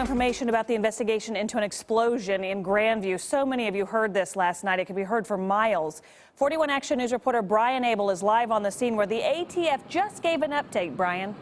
Information about the investigation into an explosion in Grandview. So many of you heard this last night. It could be heard for miles. 41 Action News reporter Brian Abel is live on the scene where the ATF just gave an update. Brian.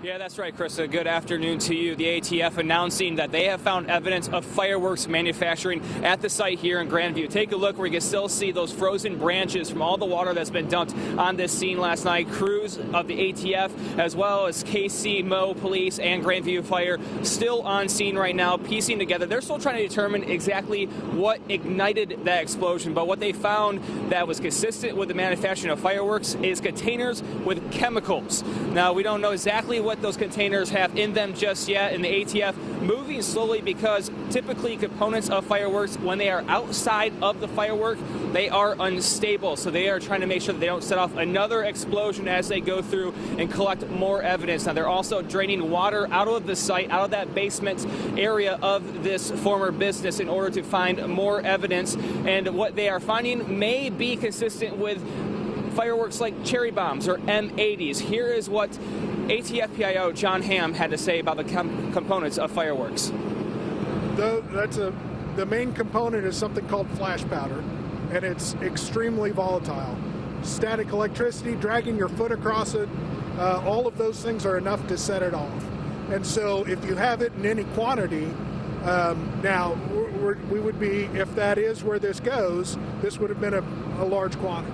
Yeah, that's right, Krista. Good afternoon to you. The ATF announcing that they have found evidence of fireworks manufacturing at the site here in Grandview. Take a look where you can still see those frozen branches from all the water that's been dumped on this scene last night. Crews of the ATF, as well as KC, Mo Police, and Grandview Fire, still on scene right now, piecing together. They're still trying to determine exactly what ignited that explosion, but what they found that was consistent with the manufacturing of fireworks is containers with chemicals. Now, we don't know exactly what those containers have in them just yet, and the ATF moving slowly because typically components of fireworks, when they are outside of the firework, they are unstable. So they are trying to make sure that they don't set off another explosion as they go through and collect more evidence. Now, they're also draining water out of the site, out of that basement area of this former business in order to find more evidence. And what they are finding may be consistent with fireworks like cherry bombs or M80s. Here is what ATF PIO John Hamm had to say about the components of fireworks. The main component is something called flash powder, and it's extremely volatile. Static electricity, dragging your foot across it, all of those things are enough to set it off. And so if you have it in any quantity, now we would be, if that is where this goes, this would have been a large quantity.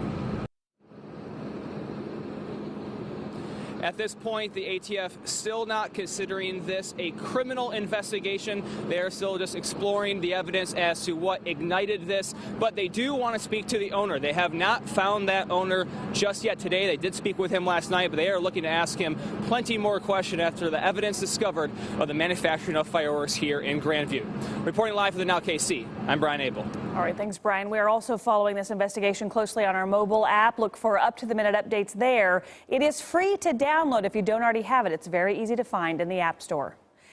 At this point, the ATF still not considering this a criminal investigation. They're still just exploring the evidence as to what ignited this, but they do want to speak to the owner. They have not found that owner just yet today. They did speak with him last night, but they are looking to ask him plenty more questions after the evidence discovered of the manufacturing of fireworks here in Grandview. Reporting live for the Now KC, I'm Brian Abel. All right, thanks, Brian. We are also following this investigation closely on our mobile app. Look for up-to-the-minute updates there. It is free to download if you don't already have it. It's very easy to find in the App Store.